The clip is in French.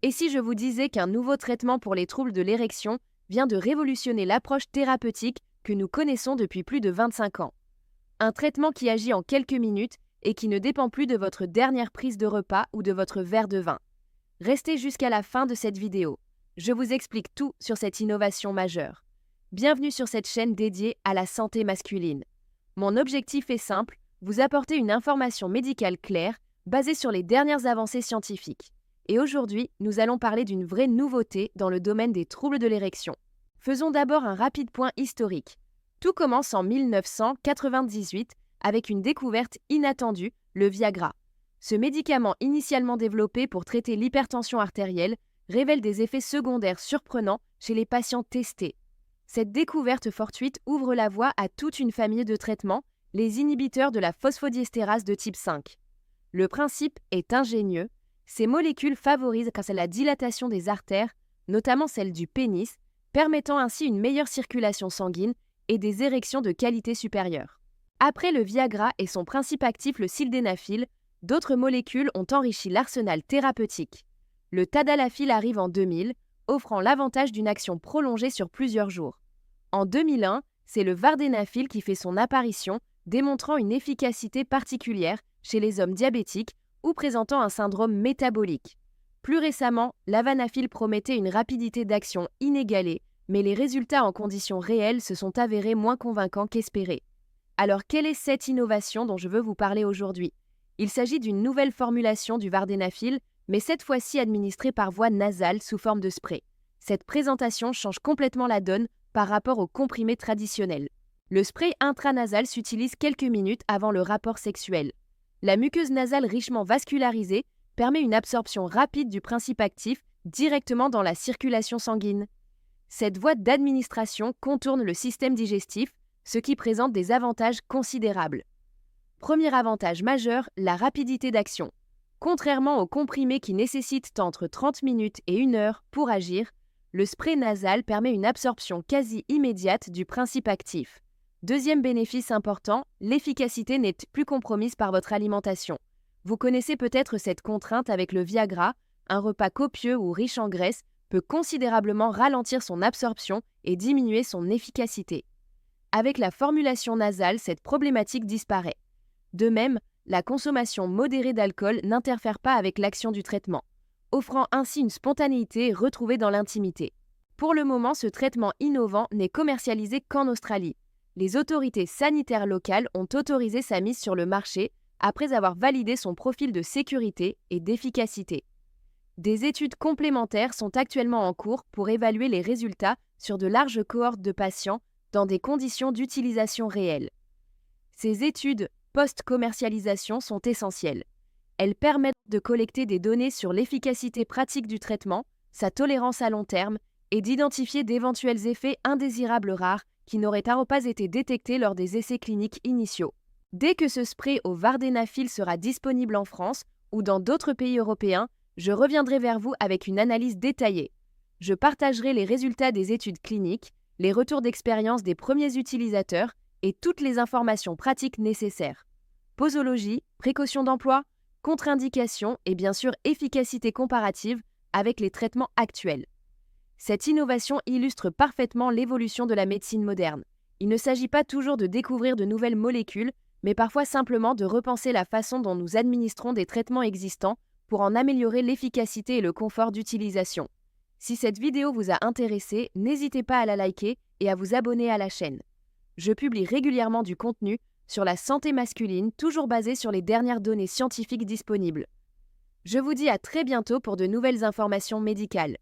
Et si je vous disais qu'un nouveau traitement pour les troubles de l'érection vient de révolutionner l'approche thérapeutique que nous connaissons depuis plus de 25 ans? Un traitement qui agit en quelques minutes et qui ne dépend plus de votre dernière prise de repas ou de votre verre de vin. Restez jusqu'à la fin de cette vidéo. Je vous explique tout sur cette innovation majeure. Bienvenue sur cette chaîne dédiée à la santé masculine. Mon objectif est simple, vous apporter une information médicale claire, basée sur les dernières avancées scientifiques. Et aujourd'hui, nous allons parler d'une vraie nouveauté dans le domaine des troubles de l'érection. Faisons d'abord un rapide point historique. Tout commence en 1998 avec une découverte inattendue, le Viagra. Ce médicament initialement développé pour traiter l'hypertension artérielle révèle des effets secondaires surprenants chez les patients testés. Cette découverte fortuite ouvre la voie à toute une famille de traitements, les inhibiteurs de la phosphodiesterase de type 5. Le principe est ingénieux. Ces molécules favorisent grâce à la dilatation des artères, notamment celle du pénis, permettant ainsi une meilleure circulation sanguine et des érections de qualité supérieure. Après le Viagra et son principe actif le sildenafil, d'autres molécules ont enrichi l'arsenal thérapeutique. Le tadalafil arrive en 2000, offrant l'avantage d'une action prolongée sur plusieurs jours. En 2001, c'est le vardenafil qui fait son apparition, démontrant une efficacité particulière chez les hommes diabétiques ou présentant un syndrome métabolique. Plus récemment, l'avanafil promettait une rapidité d'action inégalée, mais les résultats en conditions réelles se sont avérés moins convaincants qu'espérés. Alors quelle est cette innovation dont je veux vous parler aujourd'hui? Il s'agit d'une nouvelle formulation du vardenafil, mais cette fois-ci administrée par voie nasale sous forme de spray. Cette présentation change complètement la donne par rapport au comprimé traditionnel. Le spray intranasal s'utilise quelques minutes avant le rapport sexuel. La muqueuse nasale richement vascularisée permet une absorption rapide du principe actif directement dans la circulation sanguine. Cette voie d'administration contourne le système digestif, ce qui présente des avantages considérables. Premier avantage majeur, la rapidité d'action. Contrairement aux comprimés qui nécessitent entre 30 minutes et 1 heure pour agir, le spray nasal permet une absorption quasi immédiate du principe actif. Deuxième bénéfice important, l'efficacité n'est plus compromise par votre alimentation. Vous connaissez peut-être cette contrainte avec le Viagra, un repas copieux ou riche en graisse peut considérablement ralentir son absorption et diminuer son efficacité. Avec la formulation nasale, cette problématique disparaît. De même, la consommation modérée d'alcool n'interfère pas avec l'action du traitement, offrant ainsi une spontanéité retrouvée dans l'intimité. Pour le moment, ce traitement innovant n'est commercialisé qu'en Australie. Les autorités sanitaires locales ont autorisé sa mise sur le marché après avoir validé son profil de sécurité et d'efficacité. Des études complémentaires sont actuellement en cours pour évaluer les résultats sur de larges cohortes de patients dans des conditions d'utilisation réelles. Ces études post-commercialisation sont essentielles. Elles permettent de collecter des données sur l'efficacité pratique du traitement, sa tolérance à long terme et d'identifier d'éventuels effets indésirables rares qui n'auraient pas été détectés lors des essais cliniques initiaux. Dès que ce spray au vardenafil sera disponible en France ou dans d'autres pays européens, je reviendrai vers vous avec une analyse détaillée. Je partagerai les résultats des études cliniques, les retours d'expérience des premiers utilisateurs et toutes les informations pratiques nécessaires. Posologie, précautions d'emploi, contre-indications et bien sûr efficacité comparative avec les traitements actuels. Cette innovation illustre parfaitement l'évolution de la médecine moderne. Il ne s'agit pas toujours de découvrir de nouvelles molécules, mais parfois simplement de repenser la façon dont nous administrons des traitements existants pour en améliorer l'efficacité et le confort d'utilisation. Si cette vidéo vous a intéressé, n'hésitez pas à la liker et à vous abonner à la chaîne. Je publie régulièrement du contenu sur la santé masculine, toujours basé sur les dernières données scientifiques disponibles. Je vous dis à très bientôt pour de nouvelles informations médicales.